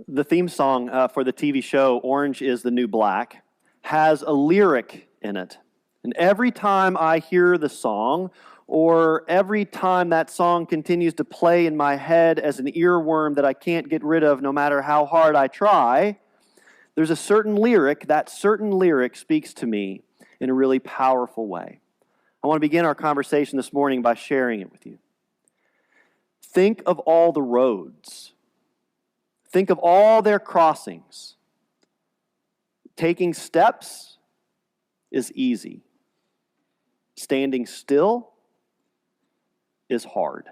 The theme song for the TV show Orange is the New Black has a lyric in it. And every time I hear the song, or every time that song continues to play in my head as an earworm that I can't get rid of no matter how hard I try, there's a certain lyric. That certain lyric speaks to me in a really powerful way. I want to begin our conversation this morning by sharing it with you. Think of all the roads. Think of all their crossings. Taking steps is easy. Standing still is hard.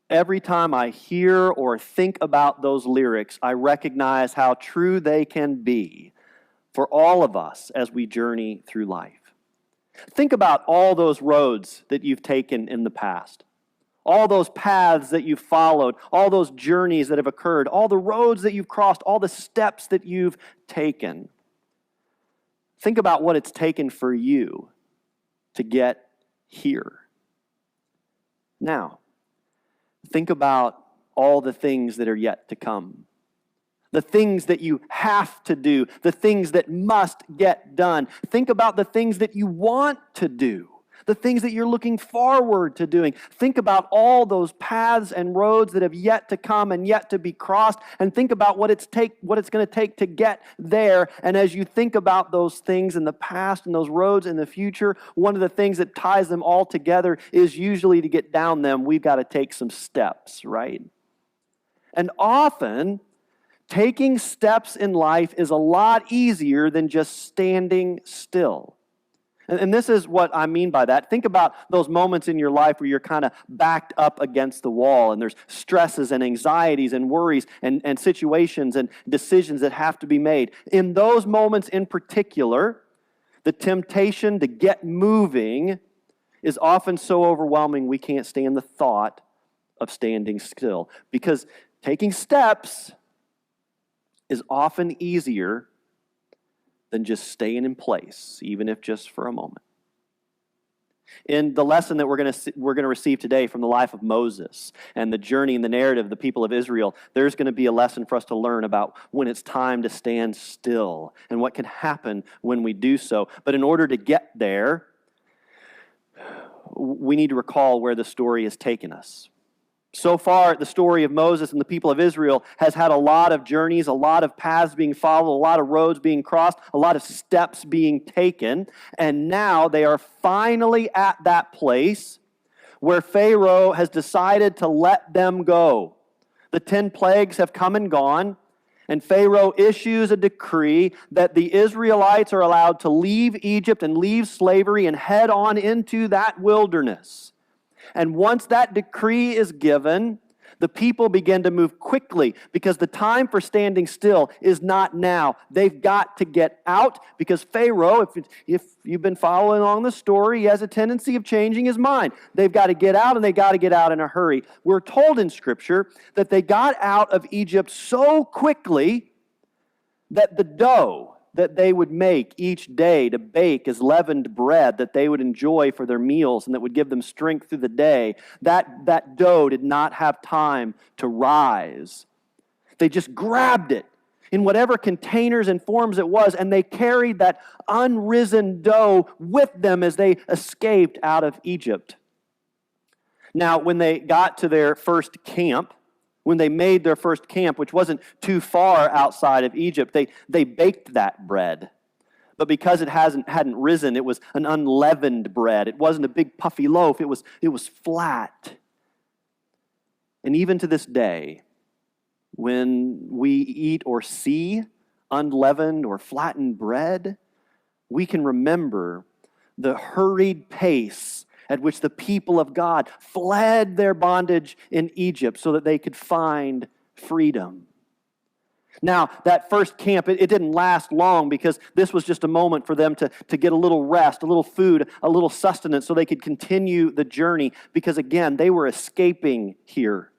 Every time I hear or think about those lyrics, I recognize how true they can be for all of us as we journey through life. Think about all those roads that you've taken in the past. All those paths that you've followed, all those journeys that have occurred, all the roads that you've crossed, all the steps that you've taken. Think about what it's taken for you to get here. Now, think about all the things that are yet to come. The things that you have to do, the things that must get done. Think about the things that you want to do. The things that you're looking forward to doing. Think about all those paths and roads that have yet to come and yet to be crossed, and think about what it's going to take to get there. And as you think about those things in the past and those roads in the future, one of the things that ties them all together is usually to get down them, we've got to take some steps, right? And often, taking steps in life is a lot easier than just standing still. And this is what I mean by that. Think about those moments in your life where you're kind of backed up against the wall and there's stresses and anxieties and worries and situations and decisions that have to be made. In those moments in particular, the temptation to get moving is often so overwhelming we can't stand the thought of standing still. Because taking steps is often easier than just staying in place, even if just for a moment. In the lesson that we're going to receive today from the life of Moses and the journey and the narrative of the people of Israel, there's going to be a lesson for us to learn about when it's time to stand still and what can happen when we do so. But in order to get there, we need to recall where the story has taken us. So far, the story of Moses and the people of Israel has had a lot of journeys, a lot of paths being followed, a lot of roads being crossed, a lot of steps being taken, and now they are finally at that place where Pharaoh has decided to let them go. The 10 plagues have come and gone, and Pharaoh issues a decree that the Israelites are allowed to leave Egypt and leave slavery and head on into that wilderness. And once that decree is given, the people begin to move quickly because the time for standing still is not now. They've got to get out because Pharaoh, if you've been following along the story, he has a tendency of changing his mind. They've got to get out, and they've got to get out in a hurry. We're told in Scripture that they got out of Egypt so quickly that the dough that they would make each day to bake as leavened bread that they would enjoy for their meals and that would give them strength through the day, that dough did not have time to rise. They just grabbed it in whatever containers and forms it was, and they carried that unrisen dough with them as they escaped out of Egypt. Now, when they got to their first camp, when they made their first camp, which wasn't too far outside of Egypt, they baked that bread. But because it hadn't risen, it was an unleavened bread. It wasn't a big puffy loaf. It was flat. And even to this day, when we eat or see unleavened or flattened bread, we can remember the hurried pace at which the people of God fled their bondage in Egypt so that they could find freedom. Now, that first camp, it didn't last long because this was just a moment for them to get a little rest, a little food, a little sustenance so they could continue the journey because, again, they were escaping here.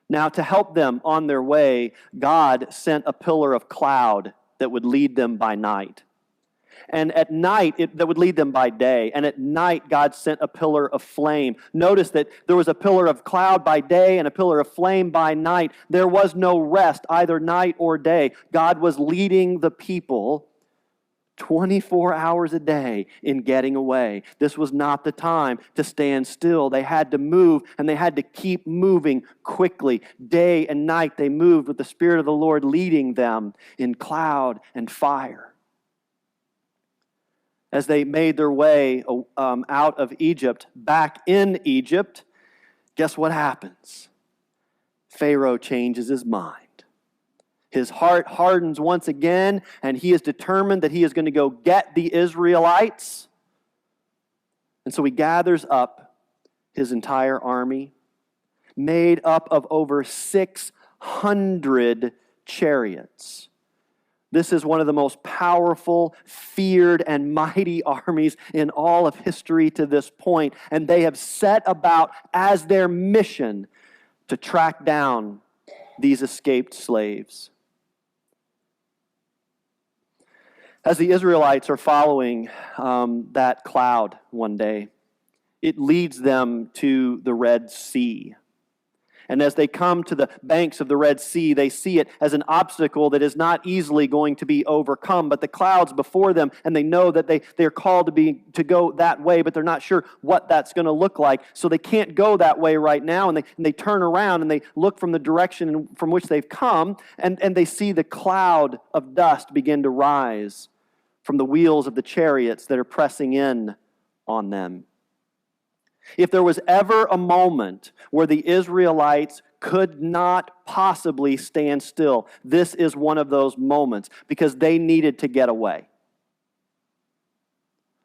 Now, to help them on their way, God sent a pillar of cloud that would lead them by night. And at night, that would lead them by day. And at night, God sent a pillar of flame. Notice that there was a pillar of cloud by day and a pillar of flame by night. There was no rest, either night or day. God was leading the people 24 hours a day in getting away. This was not the time to stand still. They had to move, and they had to keep moving quickly. Day and night they moved with the Spirit of the Lord leading them in cloud and fire. As they made their way out of Egypt, back in Egypt, guess what happens? Pharaoh changes his mind. His heart hardens once again, and he is determined that he is going to go get the Israelites. And so he gathers up his entire army, made up of over 600 chariots. This is one of the most powerful, feared, and mighty armies in all of history to this point. And they have set about as their mission to track down these escaped slaves. As the Israelites are following that cloud one day, it leads them to the Red Sea. And as they come to the banks of the Red Sea, they see it as an obstacle that is not easily going to be overcome. But the cloud's before them, and they know that they're called to go that way, but they're not sure what that's going to look like. So they can't go that way right now, and they turn around and they look from the direction from which they've come, and they see the cloud of dust begin to rise from the wheels of the chariots that are pressing in on them. If there was ever a moment where the Israelites could not possibly stand still, this is one of those moments because they needed to get away.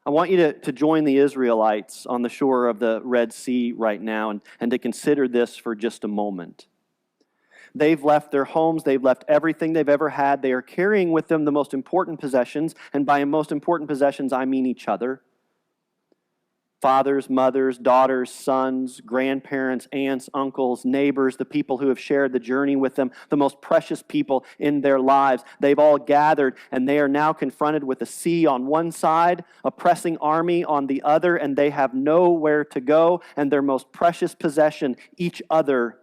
I want you to join the Israelites on the shore of the Red Sea right now and to consider this for just a moment. They've left their homes. They've left everything they've ever had. They are carrying with them the most important possessions, and by most important possessions, I mean each other. Fathers, mothers, daughters, sons, grandparents, aunts, uncles, neighbors, the people who have shared the journey with them, the most precious people in their lives. They've all gathered, and they are now confronted with a sea on one side, a pressing army on the other, and they have nowhere to go, and their most precious possession, each other,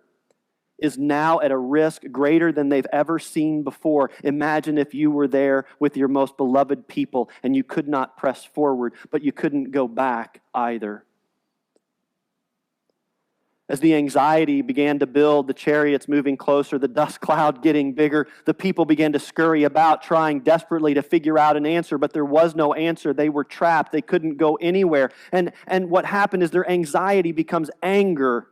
is now at a risk greater than they've ever seen before. Imagine if you were there with your most beloved people and you could not press forward, but you couldn't go back either. As the anxiety began to build, the chariots moving closer, the dust cloud getting bigger, the people began to scurry about, trying desperately to figure out an answer, but there was no answer. They were trapped. They couldn't go anywhere. And what happened is their anxiety becomes anger.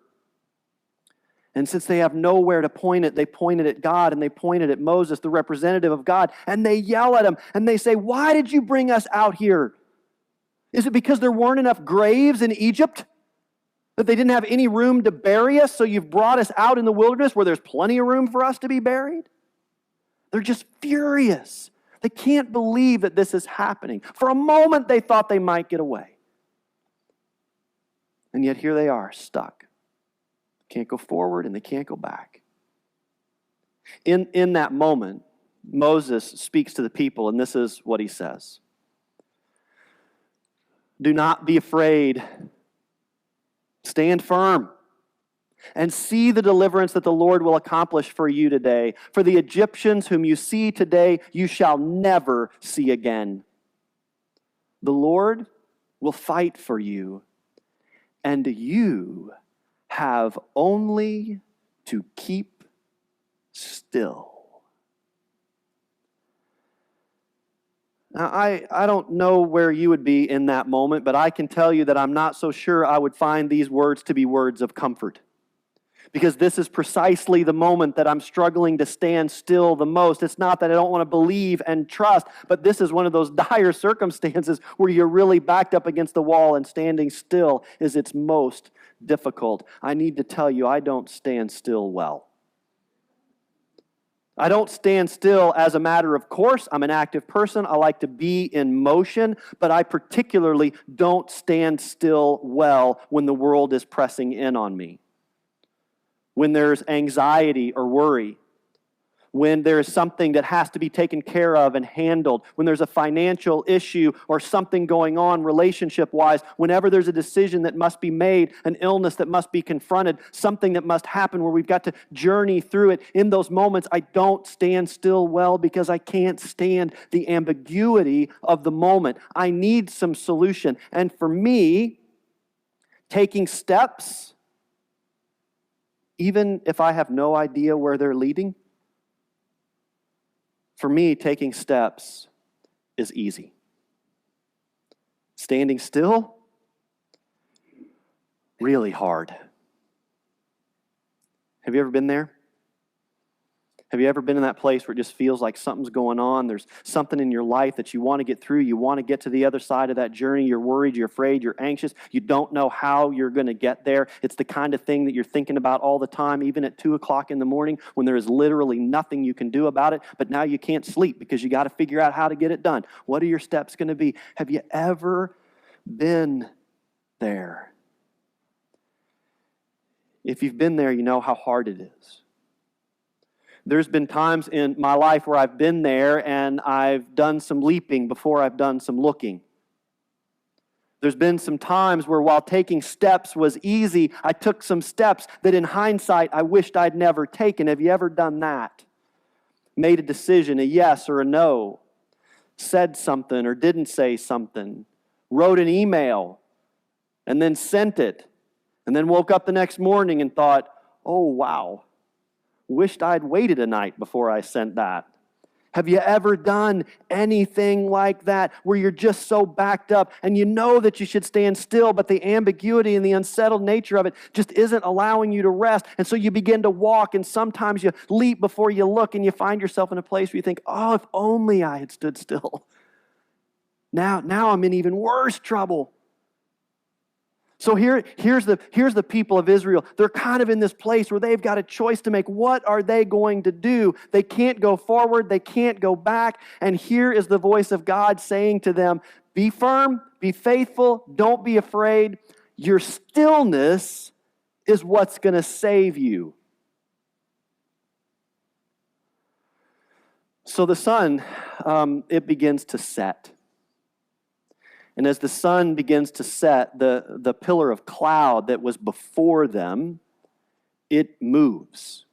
And since they have nowhere to point it, they pointed at God and they pointed at Moses, the representative of God, and they yell at him and they say, "Why did you bring us out here? Is it because there weren't enough graves in Egypt? That they didn't have any room to bury us, so you've brought us out in the wilderness where there's plenty of room for us to be buried?" They're just furious. They can't believe that this is happening. For a moment, they thought they might get away. And yet here they are, stuck. Can't go forward and they can't go back. In that moment, Moses speaks to the people, and this is what he says. "Do not be afraid. Stand firm and see the deliverance that the Lord will accomplish for you today. For the Egyptians whom you see today, you shall never see again. The Lord will fight for you, and you have only to keep still." Now, I don't know where you would be in that moment, but I can tell you that I'm not so sure I would find these words to be words of comfort. Because this is precisely the moment that I'm struggling to stand still the most. It's not that I don't want to believe and trust, but this is one of those dire circumstances where you're really backed up against the wall, and standing still is its most difficult. I need to tell you, I don't stand still well. I don't stand still as a matter of course. I'm an active person. I like to be in motion, but I particularly don't stand still well when the world is pressing in on me. When there's anxiety or worry, when there is something that has to be taken care of and handled, when there's a financial issue or something going on relationship-wise, whenever there's a decision that must be made, an illness that must be confronted, something that must happen where we've got to journey through it, in those moments, I don't stand still well because I can't stand the ambiguity of the moment. I need some solution. And for me, taking steps, even if I have no idea where they're leading, for me, taking steps is easy. Standing still, really hard. Have you ever been there? Have you ever been in that place where it just feels like something's going on? There's something in your life that you want to get through. You want to get to the other side of that journey. You're worried, you're afraid, you're anxious. You don't know how you're going to get there. It's the kind of thing that you're thinking about all the time, even at 2 o'clock in the morning when there is literally nothing you can do about it. But now you can't sleep because you got to figure out how to get it done. What are your steps going to be? Have you ever been there? If you've been there, you know how hard it is. There's been times in my life where I've been there and I've done some leaping before I've done some looking. There's been some times where while taking steps was easy, I took some steps that in hindsight I wished I'd never taken. Have you ever done that? Made a decision, a yes or a no. Said something or didn't say something. Wrote an email and then sent it. And then woke up the next morning and thought, oh wow. Wished I'd waited a night before I sent that. Have you ever done anything like that where you're just so backed up and you know that you should stand still, but the ambiguity and the unsettled nature of it just isn't allowing you to rest, and so you begin to walk, and sometimes you leap before you look, and you find yourself in a place where you think, oh, if only I had stood still. Now I'm in even worse trouble. So here's the people of Israel. They're kind of in this place where they've got a choice to make. What are they going to do? They can't go forward. They can't go back. And here is the voice of God saying to them, be firm, be faithful, don't be afraid. Your stillness is what's going to save you. So the sun, it begins to set. And as the sun begins to set, the pillar of cloud that was before them, it moves.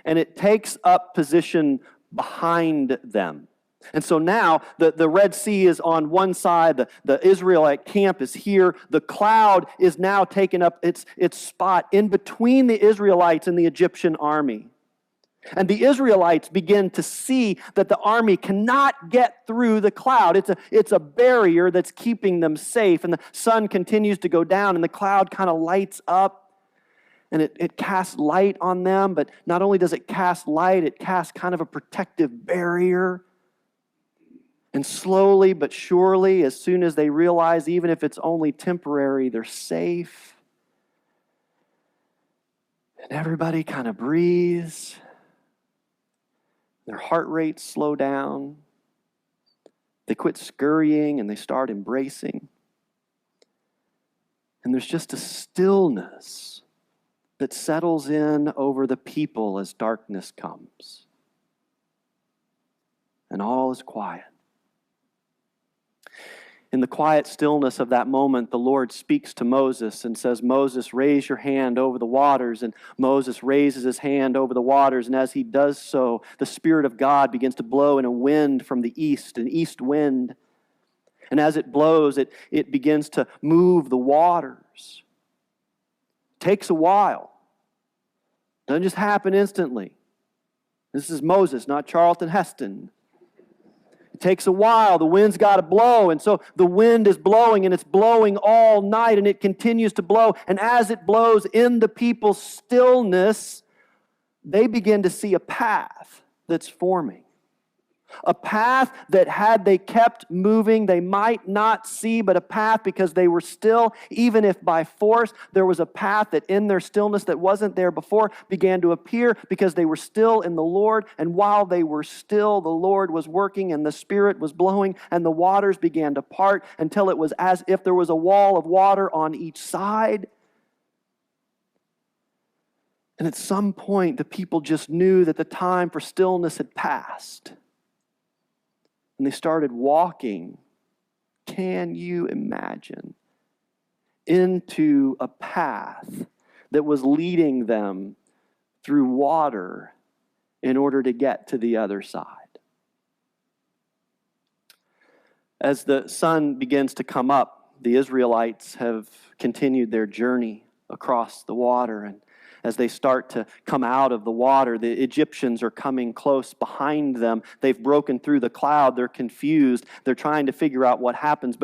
And it takes up position behind them. And so now the Red Sea is on one side, the Israelite camp is here. The cloud is now taking up its spot in between the Israelites and the Egyptian army. And the Israelites begin to see that the army cannot get through the cloud. It's a barrier that's keeping them safe. And the sun continues to go down, and the cloud kind of lights up. And it casts light on them. But not only does it cast light, it casts kind of a protective barrier. And slowly but surely, as soon as they realize, even if it's only temporary, they're safe. And everybody kind of breathes. Their heart rates slow down. They quit scurrying and they start embracing. And there's just a stillness that settles in over the people as darkness comes. And all is quiet. In the quiet stillness of that moment, the Lord speaks to Moses and says, Moses, raise your hand over the waters. And Moses raises his hand over the waters. And as he does so, the Spirit of God begins to blow in a wind from the east, an east wind. And as it blows, it begins to move the waters. It takes a while. It doesn't just happen instantly. This is Moses, not Charlton Heston. It takes a while. The wind's got to blow. And so the wind is blowing, and it's blowing all night, and it continues to blow. And as it blows in the people's stillness, they begin to see a path that's forming. A path that had they kept moving, they might not see, but a path because they were still, even if by force, there was a path that in their stillness that wasn't there before began to appear because they were still in the Lord. And while they were still, the Lord was working and the Spirit was blowing and the waters began to part until it was as if there was a wall of water on each side. And at some point, the people just knew that the time for stillness had passed. And they started walking, can you imagine, into a path that was leading them through water in order to get to the other side. As the sun begins to come up, the Israelites have continued their journey across the water, and as they start to come out of the water, the Egyptians are coming close behind them. They've broken through the cloud. They're confused. They're trying to figure out what's happening,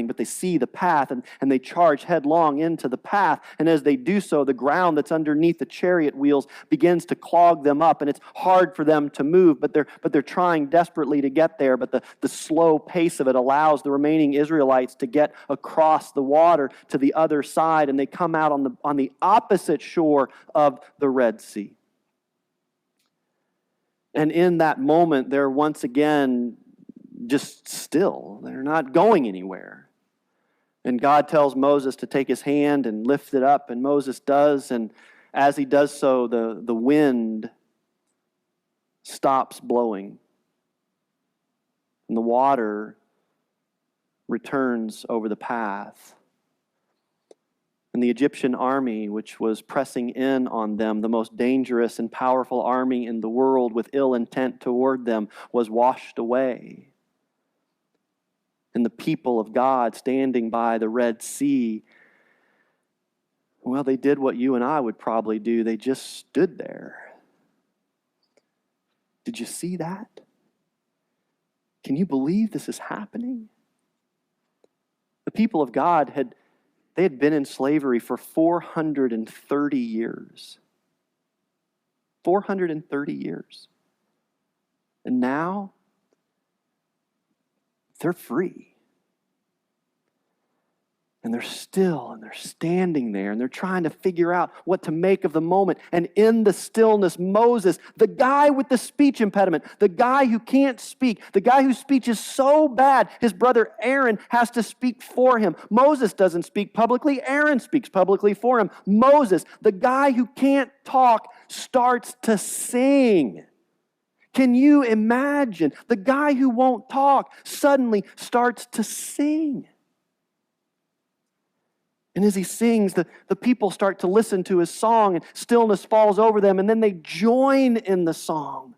but they see the path, and they charge headlong into the path. And as they do so, the ground that's underneath the chariot wheels begins to clog them up, and it's hard for them to move, but they're trying desperately to get there. But the slow pace of it allows the remaining Israelites to get across the water to the other side, and they come out on the opposite shore of the Red Sea. And in that moment, they're once again just still. They're not going anywhere. And God tells Moses to take his hand and lift it up, and Moses does. And as he does so, the wind stops blowing, and the water returns over the path. And the Egyptian army, which was pressing in on them, the most dangerous and powerful army in the world with ill intent toward them, was washed away. And the people of God standing by the Red Sea, well, they did what you and I would probably do. They just stood there. Did you see that? Can you believe this is happening? The people of God had been in slavery for 430 years. 430 years. And now, they're free. And they're still, and they're standing there, and they're trying to figure out what to make of the moment. And in the stillness, Moses, the guy with the speech impediment, the guy who can't speak, the guy whose speech is so bad, his brother Aaron has to speak for him. Moses doesn't speak publicly, Aaron speaks publicly for him. Moses, the guy who can't talk, starts to sing. Can you imagine? The guy who won't talk suddenly starts to sing. And as he sings, the people start to listen to his song, and stillness falls over them, and then they join in the song.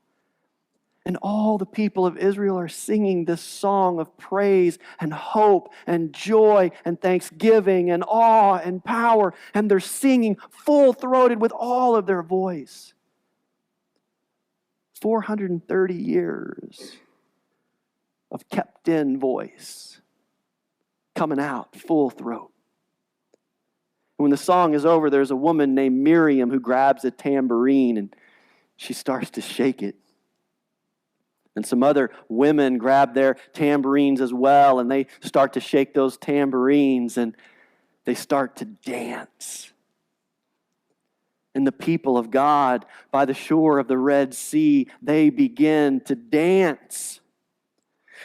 And all the people of Israel are singing this song of praise and hope and joy and thanksgiving and awe and power, and they're singing full-throated with all of their voice. 430 years of kept-in voice coming out full throat. When the song is over, there's a woman named Miriam who grabs a tambourine and she starts to shake it. And some other women grab their tambourines as well, and they start to shake those tambourines, and they start to dance. And the people of God by the shore of the Red Sea, they begin to dance.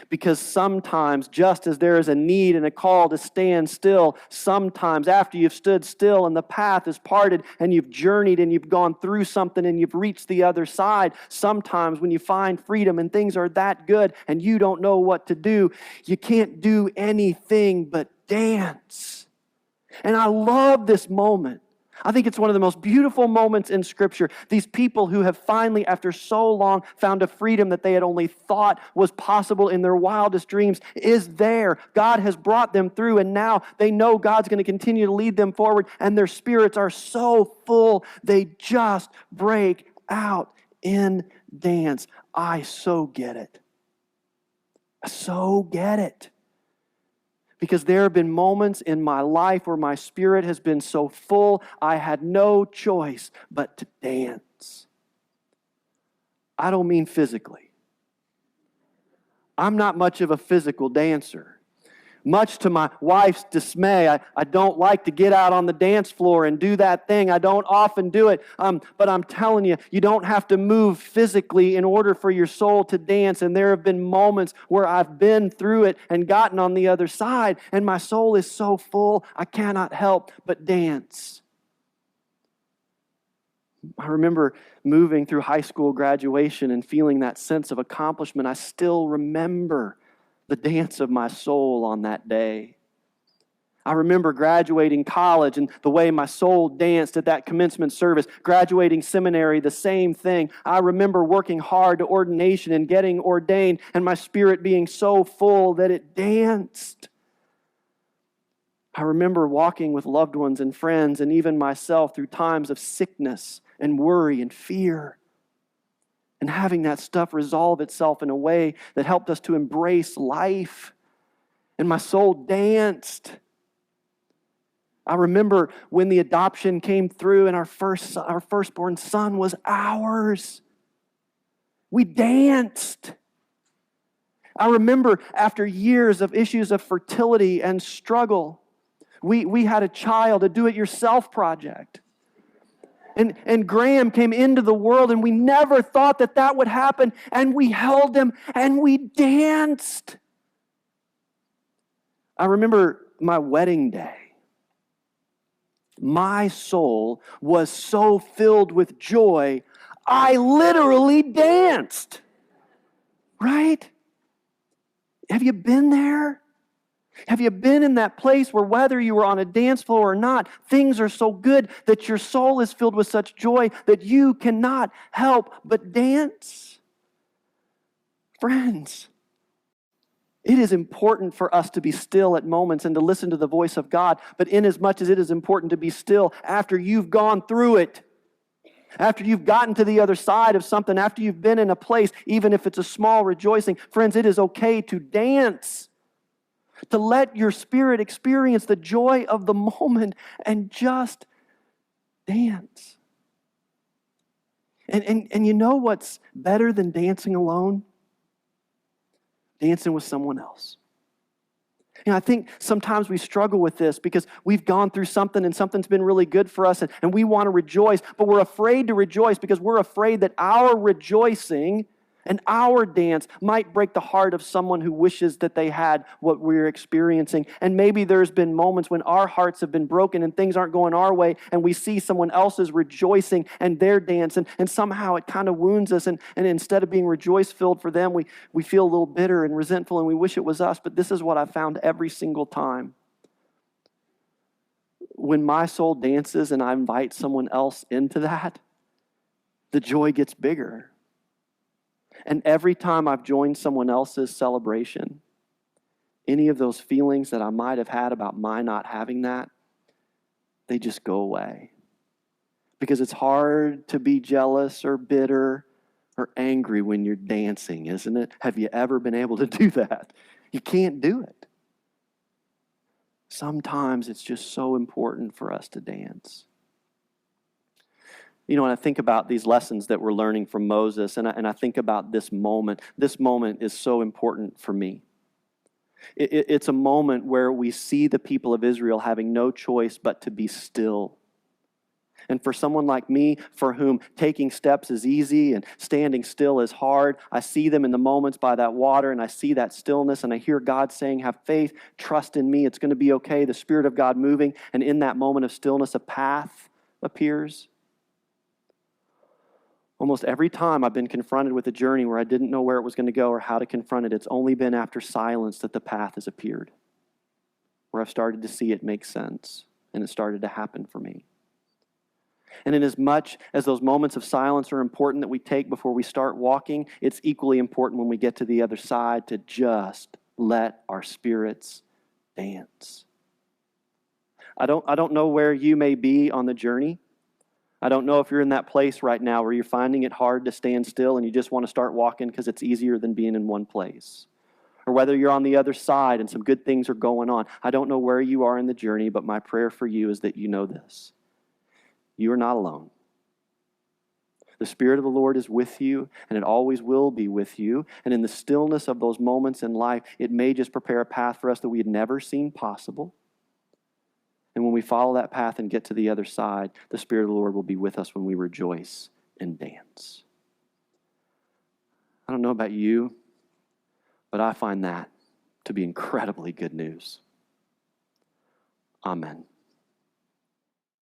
Because sometimes, just as there is a need and a call to stand still, sometimes after you've stood still and the path is parted and you've journeyed and you've gone through something and you've reached the other side, sometimes when you find freedom and things are that good and you don't know what to do, you can't do anything but dance. And I love this moment. I think it's one of the most beautiful moments in Scripture. These people who have finally, after so long, found a freedom that they had only thought was possible in their wildest dreams is there. God has brought them through, and now they know God's going to continue to lead them forward, and their spirits are so full, they just break out in dance. I so get it. I so get it. Because there have been moments in my life where my spirit has been so full, I had no choice but to dance. I don't mean physically. I'm not much of a physical dancer. Much to my wife's dismay, I don't like to get out on the dance floor and do that thing. I don't often do it. But I'm telling you, you don't have to move physically in order for your soul to dance. And there have been moments where I've been through it and gotten on the other side, and my soul is so full, I cannot help but dance. I remember moving through high school graduation and feeling that sense of accomplishment. I still remember the dance of my soul on that day. I remember graduating college and the way my soul danced at that commencement service. Graduating seminary, the same thing. I remember working hard to ordination and getting ordained, and my spirit being so full that it danced. I remember walking with loved ones and friends and even myself through times of sickness and worry and fear, and having that stuff resolve itself in a way that helped us to embrace life. And my soul danced. I remember when the adoption came through and our firstborn son was ours. We danced. I remember after years of issues of fertility and struggle, we had a child, a do-it-yourself project. And Graham came into the world, and we never thought that that would happen. And we held him and we danced. I remember my wedding day. My soul was so filled with joy, I literally danced. Right? Have you been there? Have you been in that place where whether you were on a dance floor or not, things are so good that your soul is filled with such joy that you cannot help but dance? Friends, it is important for us to be still at moments and to listen to the voice of God, but inasmuch as it is important to be still after you've gone through it, after you've gotten to the other side of something, after you've been in a place, even if it's a small rejoicing, friends, it is okay to dance, to let your spirit experience the joy of the moment and just dance. And you know what's better than dancing alone? Dancing with someone else. I think sometimes we struggle with this because we've gone through something and something's been really good for us and we want to rejoice, but we're afraid to rejoice because we're afraid that our rejoicing and our dance might break the heart of someone who wishes that they had what we're experiencing. And maybe there's been moments when our hearts have been broken and things aren't going our way, and we see someone else's rejoicing and their dance, and somehow it kind of wounds us. And instead of being rejoice-filled for them, we feel a little bitter and resentful, and we wish it was us. But this is what I've found every single time. When my soul dances and I invite someone else into that, the joy gets bigger. And every time I've joined someone else's celebration, any of those feelings that I might have had about my not having that, they just go away. Because it's hard to be jealous or bitter or angry when you're dancing, isn't it? Have you ever been able to do that? You can't do it. Sometimes it's just so important for us to dance. When I think about these lessons that we're learning from Moses, and I think about this moment is so important for me. It's a moment where we see the people of Israel having no choice but to be still. And for someone like me, for whom taking steps is easy and standing still is hard, I see them in the moments by that water, and I see that stillness, and I hear God saying, have faith, trust in me, it's going to be okay, the Spirit of God moving, and in that moment of stillness, a path appears. Almost every time I've been confronted with a journey where I didn't know where it was going to go or how to confront it, it's only been after silence that the path has appeared, where I've started to see it make sense, and it started to happen for me. And in as much as those moments of silence are important that we take before we start walking, it's equally important when we get to the other side to just let our spirits dance. I don't know where you may be on the journey. I don't know if you're in that place right now where you're finding it hard to stand still and you just want to start walking because it's easier than being in one place. Or whether you're on the other side and some good things are going on. I don't know where you are in the journey, but my prayer for you is that you know this. You are not alone. The Spirit of the Lord is with you, and it always will be with you. And in the stillness of those moments in life, it may just prepare a path for us that we had never seen possible. And when we follow that path and get to the other side, the Spirit of the Lord will be with us when we rejoice and dance. I don't know about you, but I find that to be incredibly good news. Amen.